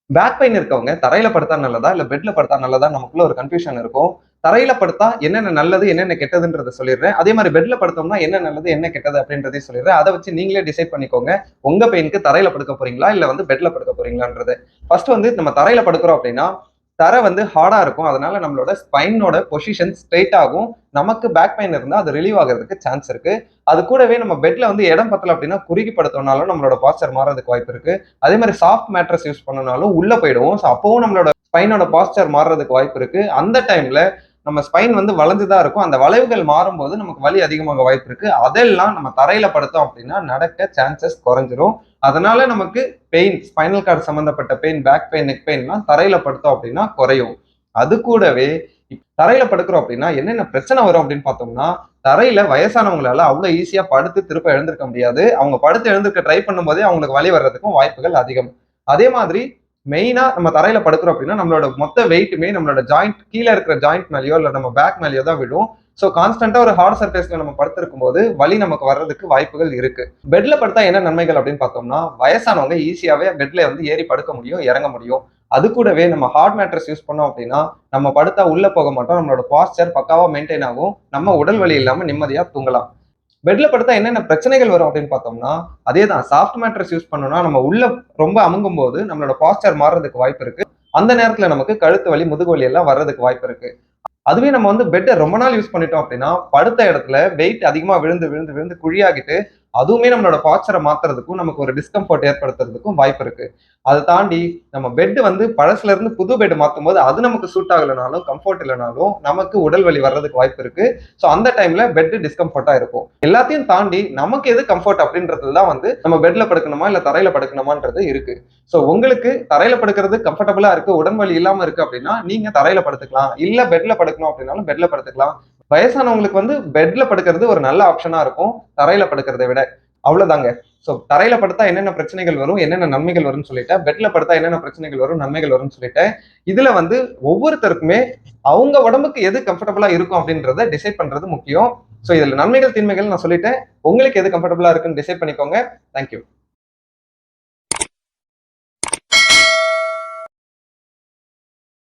Back pain இருக்கவங்க தரையில படுத்தா நல்லதா இல்ல பெட்ல படுத்தா நல்லதா நமக்குள்ள ஒரு கன்ஃபியூஷன் இருக்கும். தரையில படுத்தா என்னென்ன நல்லது என்னென்ன கெட்டதுன்றத சொல்லிடுறேன். அதே மாதிரி பெட்ல படுத்தோம்னா என்ன நல்லது என்ன கெட்டது அப்படின்றதையும் சொல்லிடுறேன். அதை வச்சு நீங்களே டிசைட் பண்ணிக்கோங்க. உங்க பெயினுக்கு தரையில படுக்க போறீங்களா இல்ல வந்து பெட்ல படுக்க போறீங்களான்றது. ஃபர்ஸ்ட் வந்து நம்ம தரையில படுக்கிறோம் அப்படின்னா தரை வந்து ஹார்டா இருக்கும். அதனால நம்மளோட ஸ்பைனோட பொசிஷன் ஸ்ட்ரெயிட் ஆகும். நமக்கு பேக் பெயின் இருந்தா அது ரிலீவ் ஆகிறதுக்கு சான்ஸ் இருக்கு. அது கூடவே நம்ம பெட்ல வந்து இடம் பத்தல அப்படின்னா குறுகி படுத்தோம்னாலும் நம்மளோட பாஸ்டர் மாறதுக்கு வாய்ப்பு இருக்கு. அதே மாதிரி சாஃப்ட் மேட்ரஸ் யூஸ் பண்ணனாலும் உள்ள போயிடுவோம். ஸோ அப்பவும் நம்மளோட ஸ்பைனோட பாஸ்டர் மாறுறதுக்கு வாய்ப்பு இருக்கு. அந்த டைம்ல நம்ம ஸ்பைன் வந்து வளைஞ்சுதான் இருக்கும். அந்த வளைவுகள் மாறும்போது நமக்கு வலி அதிகமாக வாய்ப்பு இருக்கு. அதெல்லாம் நம்ம தரையில படுத்தோம் அப்படின்னா நடக்க சான்சஸ் குறைஞ்சிரும். அதனால நமக்கு பெயின், ஸ்பைனல் கார்டு சம்பந்தப்பட்ட பெயின், பேக் பெயின், நெக் பெயின்லாம் தரையில படுத்தோம் அப்படின்னா குறையும். அது கூடவே தரையில படுக்கிறோம் அப்படின்னா என்னென்ன பிரச்சனை வரும் அப்படின்னு பார்த்தோம்னா, தரையில வயசானவங்களால அவ்வளவு ஈஸியா படுத்து திரும்ப எழுந்திருக்க முடியாது. அவங்க படுத்து எழுந்திருக்க ட்ரை பண்ணும்போதே அவங்களுக்கு வலி வர்றதுக்கும் வாய்ப்புகள் அதிகம். அதே மாதிரி மெயினா நம்ம தரையில படுக்கிறோம் அப்படின்னா நம்மளோட மொத்த வெயிட்டுமே நம்மளோட ஜாயிண்ட் கீழே இருக்கிற ஜாயிண்ட் மேலேயோ இல்ல நம்ம பேக் மேலேயோ தான் விடும். ஸோ கான்ஸ்டன்டா ஒரு ஹார்ட் சர்ஃபேஸ்ல நம்ம படுத்திருக்கும் போது வலி நமக்கு வர்றதுக்கு வாய்ப்புகள் இருக்கு. பெட்ல படுத்தா என்ன நன்மைகள் அப்படின்னு பார்த்தோம்னா, வயசானவங்க ஈஸியாவே பெட்ல வந்து ஏறி படுக்க முடியும், இறங்க முடியும். அது கூடவே நம்ம ஹார்ட் மேட்ரஸ் யூஸ் பண்ணோம் அப்படின்னா நம்ம படுத்தா உள்ள போக மாட்டோம். நம்மளோட பாஸ்டர் பக்காவா மெயின்டைன் ஆகும். நம்ம உடல் வலி இல்லாம நிம்மதியா தூங்கலாம். பெட்ல படுத்தா என்னென்ன பிரச்சனைகள் வரும் அப்படின்னு பார்த்தோம்னா, அதேதான் சாஃப்ட் மேட்ரஸ் யூஸ் பண்ணோம்னா நம்ம உள்ள ரொம்ப அமுங்கும் போது நம்மளோட பாஸ்டர் மாறுறதுக்கு வாய்ப்பு இருக்கு. அந்த நேரத்துல நமக்கு கழுத்து வலி, முதுகு வலி எல்லாம் வர்றதுக்கு வாய்ப்பு இருக்கு. அதுவே நம்ம வந்து பெட்ட ரொம்ப நாள் யூஸ் பண்ணிட்டோம் அப்படின்னா படுத்த இடத்துல வெயிட் அதிகமா விழுந்து விழுந்து விழுந்து குழியாகிட்டு அதுவுமே நம்மளோட பாய்ச்சரை மாத்துறதுக்கும் நமக்கு ஒரு டிஸ்கம்ஃபர்ட் ஏற்படுத்துறதுக்கும் வாய்ப்பு இருக்கு. அதை தாண்டி நம்ம பெட் வந்து பழசுல இருந்து புது பெட் மாத்தும் போது அது நமக்கு சூட் ஆகலைனாலும் கம்ஃபர்ட் இல்லைனாலும் நமக்கு உடல் வலி வர்றதுக்கு வாய்ப்பு இருக்கு. ஸோ அந்த டைம்ல பெட் டிஸ்கம்ஃபர்ட்டா இருக்கும். எல்லாத்தையும் தாண்டி நமக்கு எது கம்ஃபர்ட் அப்படின்றதுல தான் வந்து நம்ம பெட்ல படுக்கணுமா இல்ல தரையில படுக்கணுமான்றது இருக்கு. ஸோ உங்களுக்கு தரையில படுக்கிறது கம்ஃபர்டபுளா இருக்கு, உடல் வலி இல்லாம இருக்கு அப்படின்னா நீங்க தரையில படுத்துக்கலாம். இல்ல பெட்ல படுக்கணும் அப்படின்னாலும் பெட்ல படுத்துக்கலாம். வயசானவங்களுக்கு வந்து பெட்ல படுக்கிறது ஒரு நல்ல ஆப்ஷனா இருக்கும் தரையில படுக்கிறதை விட. அவ்வளவுதாங்க. சோ தரையில படுத்தா என்னென்ன பிரச்சனைகள் வரும், என்னென்ன நன்மைகள் வரும்னு சொல்லிட்டேன். பெட்ல படுத்தா என்னென்ன பிரச்சனைகள் வரும், நன்மைகள் வரும்னு சொல்லிட்டேன். இதுல வந்து ஒவ்வொருத்தருக்குமே அவங்க உடம்புக்கு எது கம்ஃபர்டபுளா இருக்கும் அப்படின்றத டிசைட் பண்றது முக்கியம். சோ இதுல நன்மைகள் தீன்மைகள் நான் சொல்லிட்டேன். உங்களுக்கு எது கம்ஃபர்டபுளா இருக்குன்னு டிசைட் பண்ணிக்கோங்க. தேங்க்யூ.